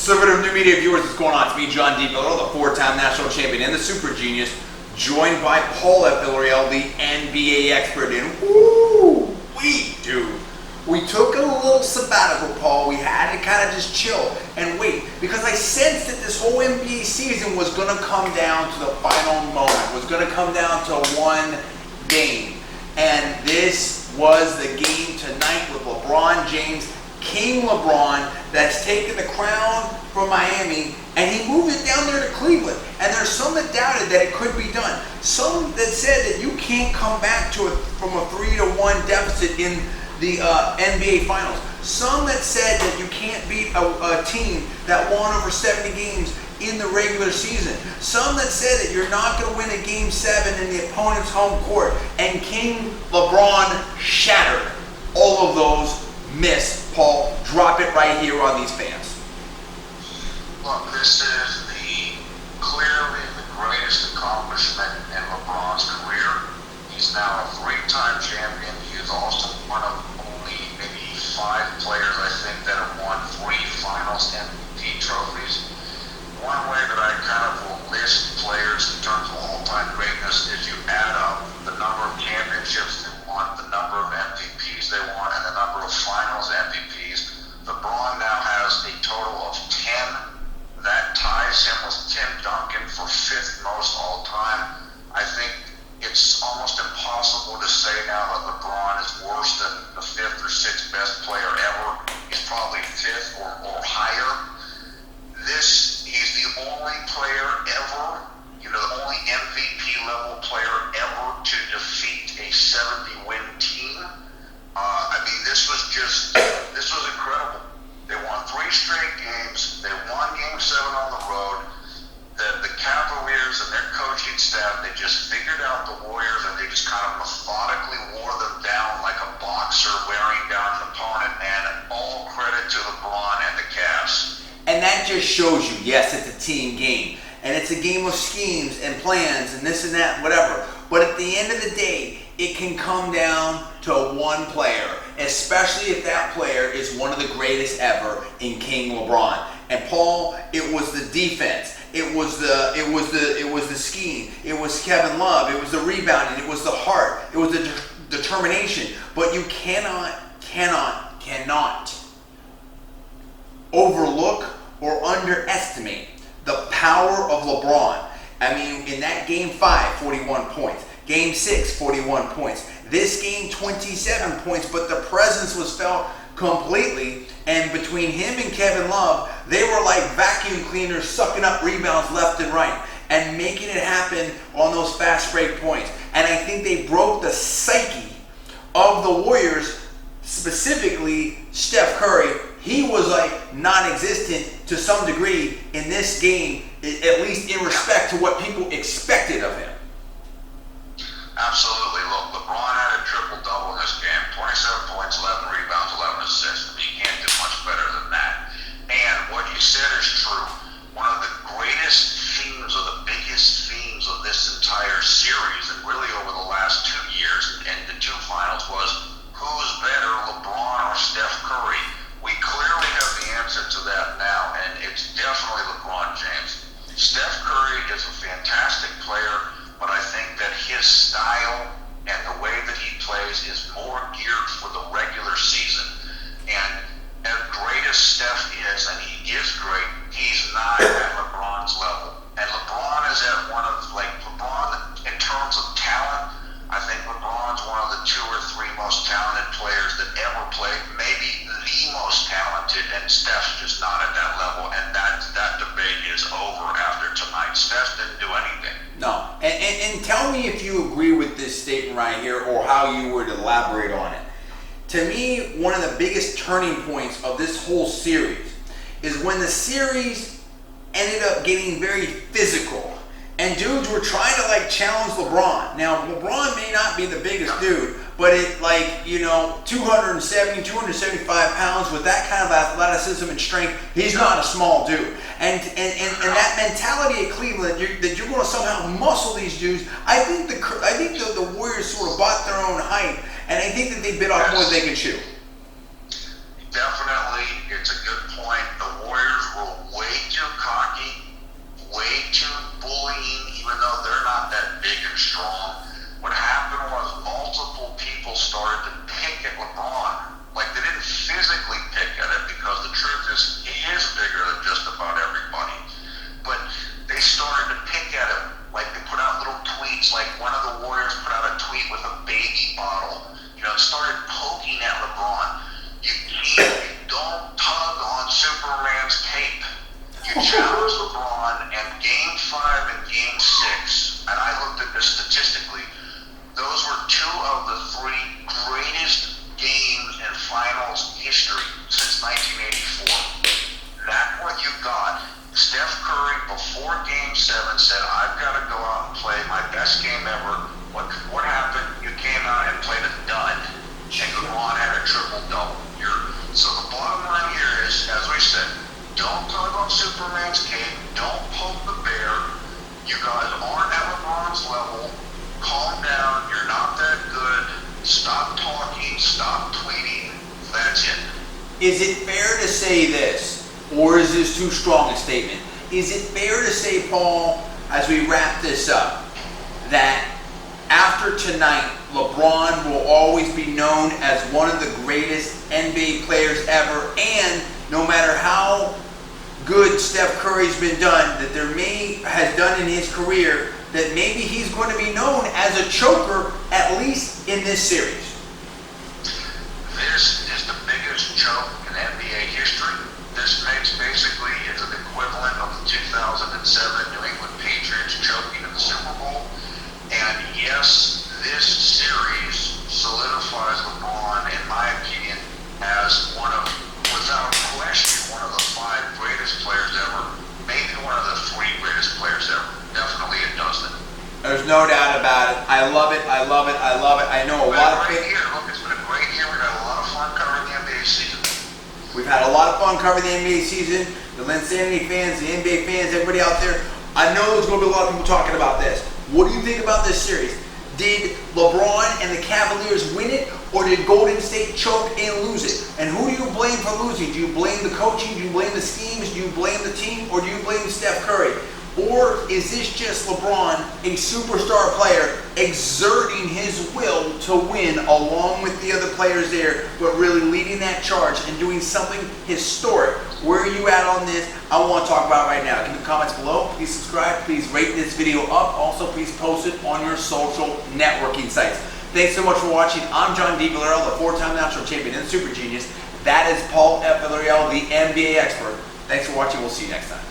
Conservative New Media viewers, what's going on? It's me, John D. Villarreal, the four-time national champion and the super genius, joined by Paul F. Villarreal, the NBA expert. And we took a little sabbatical, Paul. We had to kind of just chill and wait, because I sensed that this whole NBA season was going to come down to the final moment, was going to come down to one game. And this was the game tonight with LeBron James, King LeBron, that's taken the crown from Miami, and he moved it down there to Cleveland. And there's some that doubted that it could be done. Some that said that you can't come back from a 3-1 deficit in the NBA Finals. Some that said that you can't beat a team that won over 70 games in the regular season. Some that said that you're not going to win a Game 7 in the opponent's home court. And King LeBron shattered all of those myths. Paul, drop it right here on these fans. Look, this is clearly the greatest accomplishment in LeBron's career. He's now a three-time champion. He is also one of only maybe 5 players, I think, that have won 3 Finals MVP trophies. One way that I kind of will list players in terms of all-time greatness is you add up the number of championships they won, the number of MVPs they won, and the number of Finals MVPs. LeBron now has a total of 10. That ties him with Tim Duncan for 5th most all-time. I think it's almost impossible to say now that LeBron is worse than the 5th or 6th best player ever. He's probably 5th or higher. He's the only player ever, the only MVP level player ever to defeat a 70-win team. This was incredible. They won 3 straight games. They won Game 7 on the road. The Cavaliers and their coaching staff, they just figured out the Warriors, and they just kind of methodically wore them down like a boxer wearing down an opponent, and all credit to LeBron and the Cavs. And that just shows you, yes, it's a team game. And it's a game of schemes and plans and this and that, whatever. But at the end of the day, it can come down to one player, especially if that player is one of the greatest ever in King LeBron. And Paul, it was the defense. It was the scheme. It was Kevin Love. It was the rebounding. It was the heart. It was the determination. But you cannot overlook or underestimate the power of LeBron. In that Game 5, 41 points. Game 6, 41 points. This game, 27 points, but the presence was felt completely. And between him and Kevin Love, they were like vacuum cleaners sucking up rebounds left and right and making it happen on those fast break points. And I think they broke the psyche of the Warriors, specifically Steph Curry. He was like non-existent to some degree in this game, at least in respect to what people expected of him. Absolutely. Look, LeBron had a triple-double in this game. 27 points, 11 rebounds, 11 assists. You can't do much better than that. And what you said is true. One of the greatest themes, or the biggest themes of this entire series, and really over the last 2 years and the 2 finals, was who's better, LeBron or Steph Curry? We clearly have the answer to that now, and it's definitely LeBron James. Steph Curry is a fantastic player, but I think that his style and the way that he plays is more geared for the regular season. And as great as Steph is, and he is great, he's not at LeBron's level. And LeBron is at LeBron, in terms of talent, I think LeBron's one of the 2 or 3 most talented players that ever played, maybe the most talented, and Steph's just not at that level, and that debate is over after tonight. Steph didn't do anything. No, and tell me if you agree with this statement right here, or how you would elaborate on it. To me, one of the biggest turning points of this whole series is when the series ended up getting very physical. And dudes were trying to challenge LeBron. Now, LeBron may not be the biggest dude, but 270, 275 pounds with that kind of athleticism and strength, he's not a small dude. And that mentality at Cleveland, that you're going to somehow muscle these dudes, I think the Warriors sort of bought their own hype, and I think that they bit off more than they could chew. Definitely, it's a good point. The Warriors were You challenged LeBron, and Game 5 and Game 6, and I looked at this statistically, those were two of the three greatest games in finals history since 1984. That's what you got. Steph Curry, before Game 7, said, I've got to go out and play my best game ever. What happened? You came out and played a dud, and LeBron had a triple-double. So the bottom line here is, as we said, don't talk about Superman's cape. Don't poke the bear. You guys aren't at LeBron's level. Calm down. You're not that good. Stop talking. Stop tweeting. That's it. Is it fair to say this, or is this too strong a statement? Is it fair to say, Paul, as we wrap this up, that after tonight, LeBron will always be known as one of the greatest NBA players ever, and no matter how good Steph Curry's been done, that has done in his career, that maybe he's going to be known as a choker, at least in this series? This is the biggest choke in NBA history. This basically is an equivalent of the 2007 New England Patriots choking in the Super Bowl. And yes, this series solidifies LeBron, in my opinion, as without question, one of the 5 greatest players ever. Maybe one of the 3 greatest players ever. Definitely it does it. There's no doubt about it. I love it. I love it. I love it. I know a lot of people. Look, it's been a great year. We've had a lot of fun covering the NBA season. We've had a lot of fun covering the NBA season. The Linsanity fans, the NBA fans, everybody out there. I know there's going to be a lot of people talking about this. What do you think about this series? Did LeBron and the Cavaliers win it, or did Golden State choke and lose it? And who do you blame for losing? Do you blame the coaching? Do you blame the schemes? Do you blame the team? Or do you blame Steph Curry? Or is this just LeBron, a superstar player, exerting his will to win along with the other players there, but really leading that charge and doing something historic? Where are you at on this? I want to talk about it right now. Give me comments below. Please subscribe. Please rate this video up. Also, please post it on your social networking sites. Thanks so much for watching. I'm John D. Villarreal, the 4-time national champion and super genius. That is Paul F. Villarreal, the NBA expert. Thanks for watching. We'll see you next time.